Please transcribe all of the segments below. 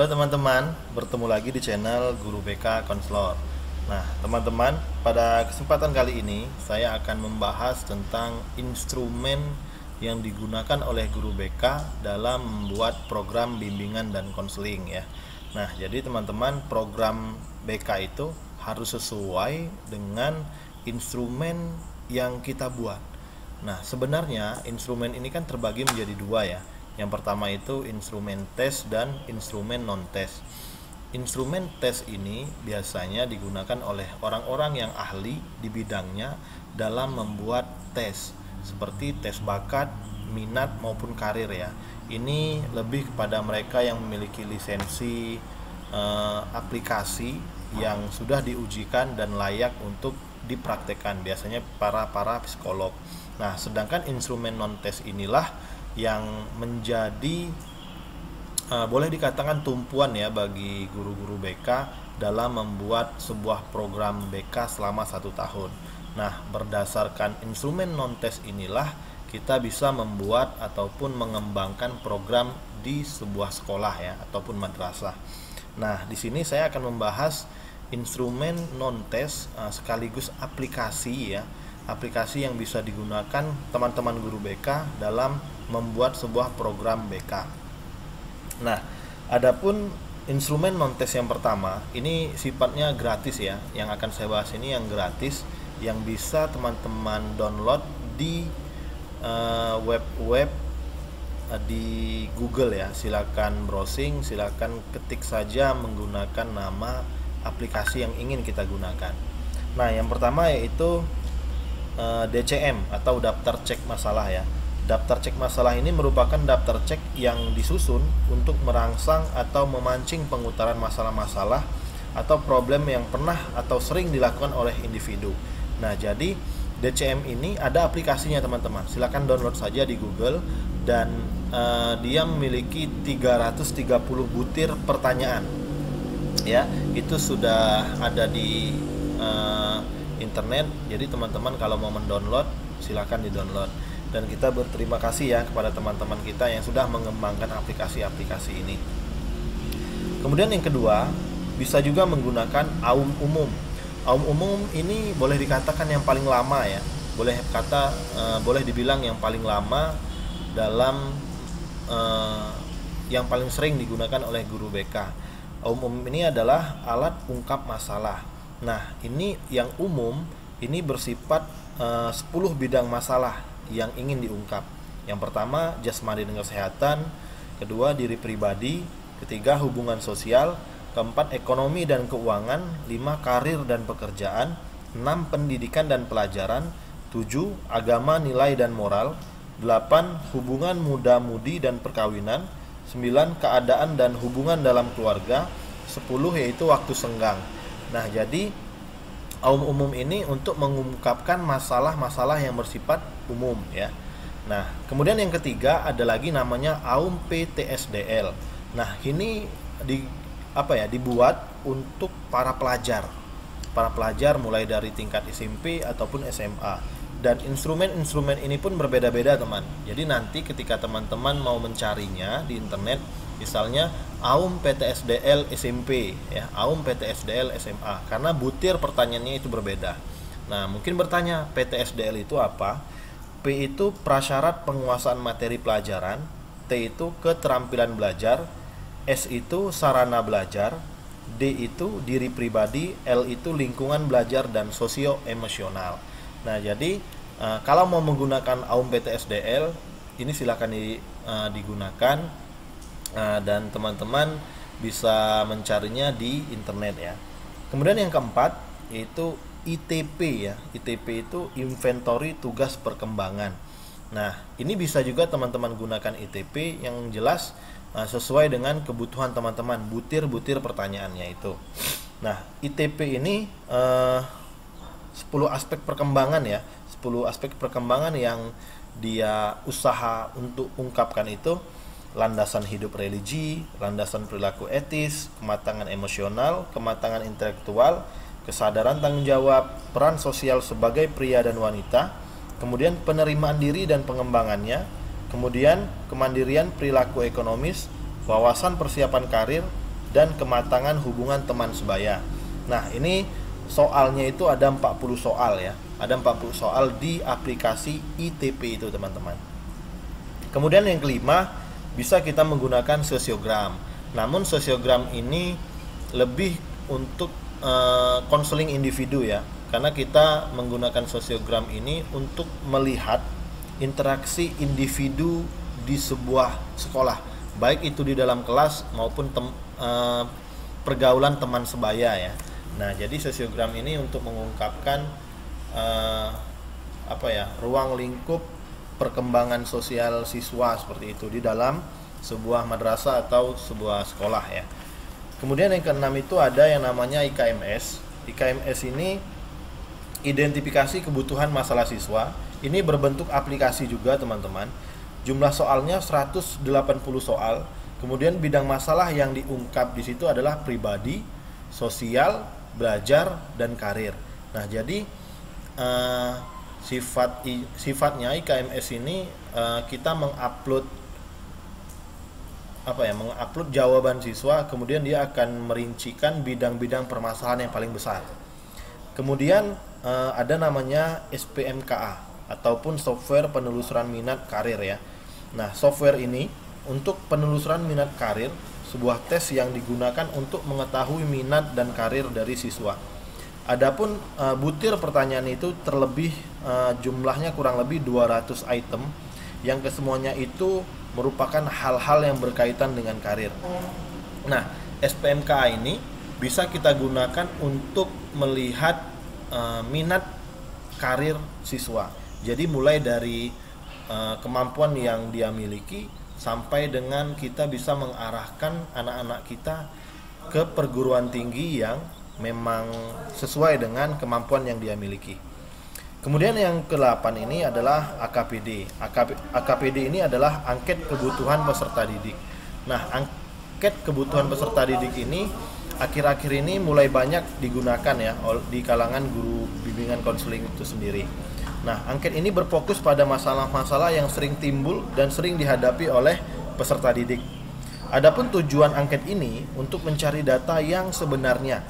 Halo teman-teman, bertemu lagi di channel Guru BK Konselor. Nah, teman-teman, pada kesempatan kali ini saya akan membahas tentang instrumen yang digunakan oleh Guru BK dalam membuat program bimbingan dan konseling ya. Nah, jadi teman-teman, program BK itu harus sesuai dengan instrumen yang kita buat. Nah, sebenarnya instrumen ini kan terbagi menjadi dua ya. Yang pertama itu instrumen tes dan instrumen non-tes. Instrumen tes ini biasanya digunakan oleh orang-orang yang ahli di bidangnya dalam membuat tes, seperti tes bakat, minat maupun karir ya. Ini lebih kepada mereka yang memiliki lisensi aplikasi yang sudah diujikan dan layak untuk dipraktekkan, biasanya para psikolog. Nah, sedangkan instrumen non-tes inilah yang menjadi boleh dikatakan tumpuan ya bagi guru-guru BK dalam membuat sebuah program BK selama 1 tahun. Nah, berdasarkan instrumen non-tes inilah kita bisa membuat ataupun mengembangkan program di sebuah sekolah ya ataupun madrasah. Nah, di sini saya akan membahas instrumen non-tes sekaligus aplikasi ya. Aplikasi yang bisa digunakan teman-teman guru BK dalam membuat sebuah program BK. Nah, adapun instrumen non-tes yang pertama, ini sifatnya gratis ya. Yang akan saya bahas ini yang gratis, yang bisa teman-teman download di web di Google ya. Silakan browsing, silakan ketik saja menggunakan nama aplikasi yang ingin kita gunakan. Nah, yang pertama yaitu DCM atau daftar cek masalah ya. Daftar cek masalah ini merupakan daftar cek yang disusun untuk merangsang atau memancing pengutaran masalah-masalah atau problem yang pernah atau sering dilakukan oleh individu. Nah, jadi DCM ini ada aplikasinya teman-teman. Silakan download saja di Google dan dia memiliki 330 butir pertanyaan. Ya, itu sudah ada di internet. Jadi teman-teman kalau mau mendownload silakan di-download. Dan kita berterima kasih ya kepada teman-teman kita yang sudah mengembangkan aplikasi-aplikasi ini. Kemudian yang kedua, bisa juga menggunakan AUM umum. AUM umum ini boleh dikatakan yang paling lama ya. Boleh dibilang yang paling lama dalam yang paling sering digunakan oleh guru BK. AUM umum ini adalah alat ungkap masalah. Nah, ini yang umum, ini bersifat 10 bidang masalah yang ingin diungkap. Yang pertama, jasmani dan kesehatan. Kedua, diri pribadi. Ketiga, hubungan sosial. Keempat, ekonomi dan keuangan. 5, karir dan pekerjaan. 6, pendidikan dan pelajaran. 7, agama, nilai dan moral. 8, hubungan muda-mudi dan perkawinan. 9, keadaan dan hubungan dalam keluarga. 10, yaitu waktu senggang. Nah, jadi AUM umum ini untuk mengungkapkan masalah-masalah yang bersifat umum ya. Nah, kemudian yang ketiga ada lagi namanya AUM PTSDL. Nah, ini dibuat untuk para pelajar. Para pelajar mulai dari tingkat SMP ataupun SMA. Dan instrumen-instrumen ini pun berbeda-beda, teman. Jadi nanti ketika teman-teman mau mencarinya di internet, misalnya AUM PTSDL SMP ya, AUM PTSDL SMA, karena butir pertanyaannya itu berbeda. Nah, mungkin bertanya, PTSDL itu apa? P itu prasyarat penguasaan materi pelajaran, T itu keterampilan belajar, S itu sarana belajar, D itu diri pribadi, L itu lingkungan belajar dan sosio-emosional. Nah, jadi kalau mau menggunakan AUM PTSDL ini silakan digunakan. Dan teman-teman bisa mencarinya di internet ya. Kemudian yang keempat yaitu ITP ya. ITP itu inventory tugas perkembangan. Nah, ini bisa juga teman-teman gunakan ITP yang jelas sesuai dengan kebutuhan teman-teman, butir-butir pertanyaannya itu. Nah, ITP ini 10 aspek perkembangan ya. 10 aspek perkembangan yang dia usaha untuk ungkapkan itu: landasan hidup religi, landasan perilaku etis, kematangan emosional, kematangan intelektual, kesadaran tanggung jawab, peran sosial sebagai pria dan wanita, kemudian penerimaan diri dan pengembangannya, kemudian kemandirian perilaku ekonomis, wawasan persiapan karir, dan kematangan hubungan teman sebaya. Nah, ini soalnya itu ada 40 soal ya. Ada 40 soal di aplikasi ITP itu, teman-teman. Kemudian yang kelima, bisa kita menggunakan sosiogram. Namun sosiogram ini lebih untuk konseling individu ya. Karena kita menggunakan sosiogram ini untuk melihat interaksi individu di sebuah sekolah, baik itu di dalam kelas maupun pergaulan teman sebaya ya. Nah, jadi sosiogram ini untuk mengungkapkan ruang lingkup perkembangan sosial siswa seperti itu di dalam sebuah madrasah atau sebuah sekolah ya. Kemudian yang keenam itu ada yang namanya IKMS. IKMS ini identifikasi kebutuhan masalah siswa. Ini berbentuk aplikasi juga, teman-teman. Jumlah soalnya 180 soal. Kemudian bidang masalah yang diungkap di situ adalah pribadi, sosial, belajar, dan karir. Nah, jadi sifatnya IKMS ini kita mengupload jawaban siswa, kemudian dia akan merincikan bidang-bidang permasalahan yang paling besar. Kemudian ada namanya SPMKA ataupun software penelusuran minat karir ya. Nah, software ini untuk penelusuran minat karir, sebuah tes yang digunakan untuk mengetahui minat dan karir dari siswa. Adapun butir pertanyaan itu terlebih jumlahnya kurang lebih 200 item yang kesemuanya itu merupakan hal-hal yang berkaitan dengan karir. Nah, SPMKA ini bisa kita gunakan untuk melihat minat karir siswa. Jadi mulai dari kemampuan yang dia miliki sampai dengan kita bisa mengarahkan anak-anak kita ke perguruan tinggi yang memang sesuai dengan kemampuan yang dia miliki. Kemudian yang ke-8 ini adalah AKPD. AKPD ini adalah angket kebutuhan peserta didik. Nah, angket kebutuhan peserta didik ini akhir-akhir ini mulai banyak digunakan ya di kalangan guru bimbingan konseling itu sendiri. Nah, angket ini berfokus pada masalah-masalah yang sering timbul dan sering dihadapi oleh peserta didik. Adapun tujuan angket ini untuk mencari data yang sebenarnya,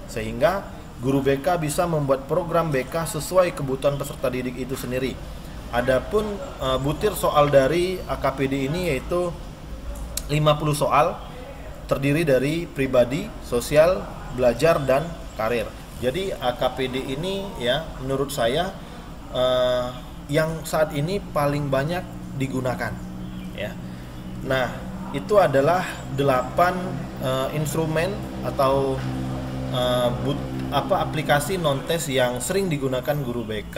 sehingga guru BK bisa membuat program BK sesuai kebutuhan peserta didik itu sendiri. Adapun butir soal dari AKPD ini yaitu 50 soal, terdiri dari pribadi, sosial, belajar, dan karir. Jadi AKPD ini ya menurut saya yang saat ini paling banyak digunakan ya. Nah, itu adalah 8 instrumen atau aplikasi non-tes yang sering digunakan guru BK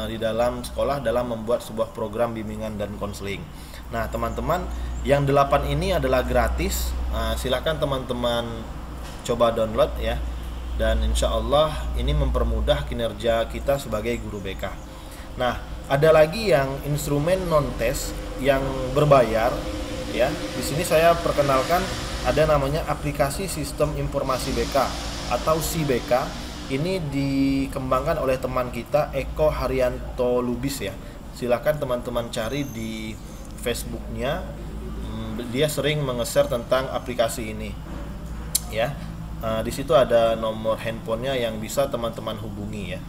di dalam sekolah dalam membuat sebuah program bimbingan dan konseling. Nah, teman-teman, yang 8 ini adalah gratis. Silakan teman-teman coba download ya. Dan insya Allah ini mempermudah kinerja kita sebagai guru BK. Nah, ada lagi yang instrumen non-tes yang berbayar ya. Di sini saya perkenalkan ada namanya aplikasi Sistem Informasi BK atau SIBK. Ini dikembangkan oleh teman kita Eko Haryanto Lubis ya. Silakan teman-teman cari di Facebooknya. Dia sering nge-share tentang aplikasi ini ya. Di situ ada nomor handphonenya yang bisa teman-teman hubungi ya.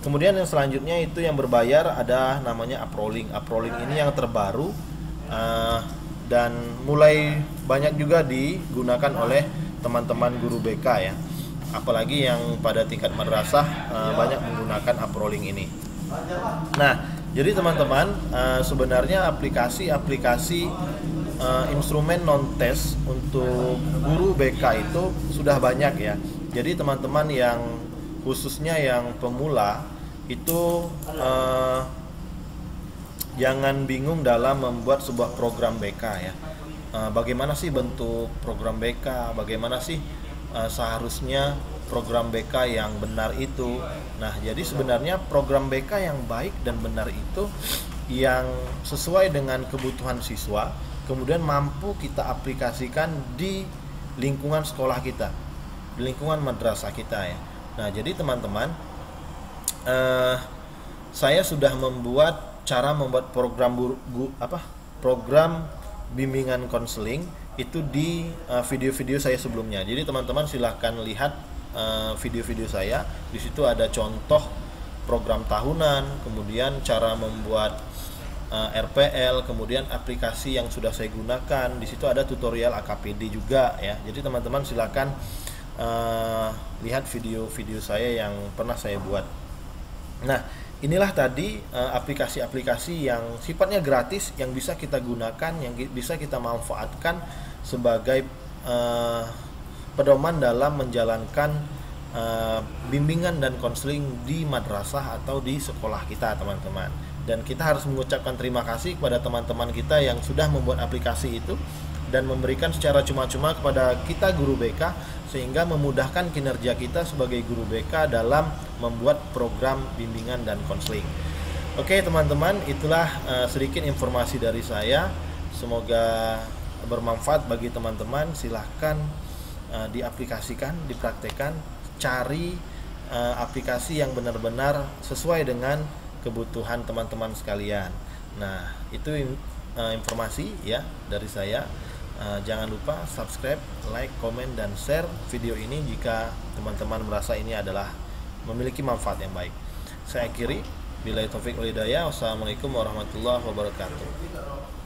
Kemudian yang selanjutnya itu yang berbayar ada namanya Uprolink. Uprolink ini yang terbaru dan mulai banyak juga digunakan oleh teman-teman guru BK ya. Apalagi yang pada tingkat madrasah banyak menggunakan Uprolink ini. Nah, jadi teman-teman sebenarnya aplikasi-aplikasi instrumen non-tes untuk guru BK itu sudah banyak ya. Jadi teman-teman yang khususnya yang pemula itu jangan bingung dalam membuat sebuah program BK ya. Bagaimana sih bentuk program BK? Bagaimana sih seharusnya program BK yang benar itu? Nah, jadi sebenarnya program BK yang baik dan benar itu yang sesuai dengan kebutuhan siswa, kemudian mampu kita aplikasikan di lingkungan sekolah kita, di lingkungan madrasah kita ya. Nah, jadi teman-teman, saya sudah membuat cara membuat program program bimbingan konseling itu di video-video saya sebelumnya. Jadi teman-teman silahkan lihat video-video saya. Di situ ada contoh program tahunan, kemudian cara membuat RPL, kemudian aplikasi yang sudah saya gunakan. Di situ ada tutorial AKPD juga ya. Jadi teman-teman silahkan lihat video-video saya yang pernah saya buat. Nah, inilah tadi aplikasi-aplikasi yang sifatnya gratis yang bisa kita gunakan, yang bisa kita manfaatkan sebagai pedoman dalam menjalankan bimbingan dan konseling di madrasah atau di sekolah kita, teman-teman. Dan kita harus mengucapkan terima kasih kepada teman-teman kita yang sudah membuat aplikasi itu dan memberikan secara cuma-cuma kepada kita guru BK, sehingga memudahkan kinerja kita sebagai guru BK dalam membuat program bimbingan dan konseling. Oke teman-teman, itulah sedikit informasi dari saya. Semoga bermanfaat bagi teman-teman. Silahkan diaplikasikan, dipraktekkan, cari aplikasi yang benar-benar sesuai dengan kebutuhan teman-teman sekalian. Nah, itu informasi ya dari saya. Jangan lupa subscribe, like, komen, dan share video ini jika teman-teman merasa ini adalah memiliki manfaat yang baik. Saya akhiri, billahi taufik wal hidayah. Wassalamualaikum warahmatullahi wabarakatuh.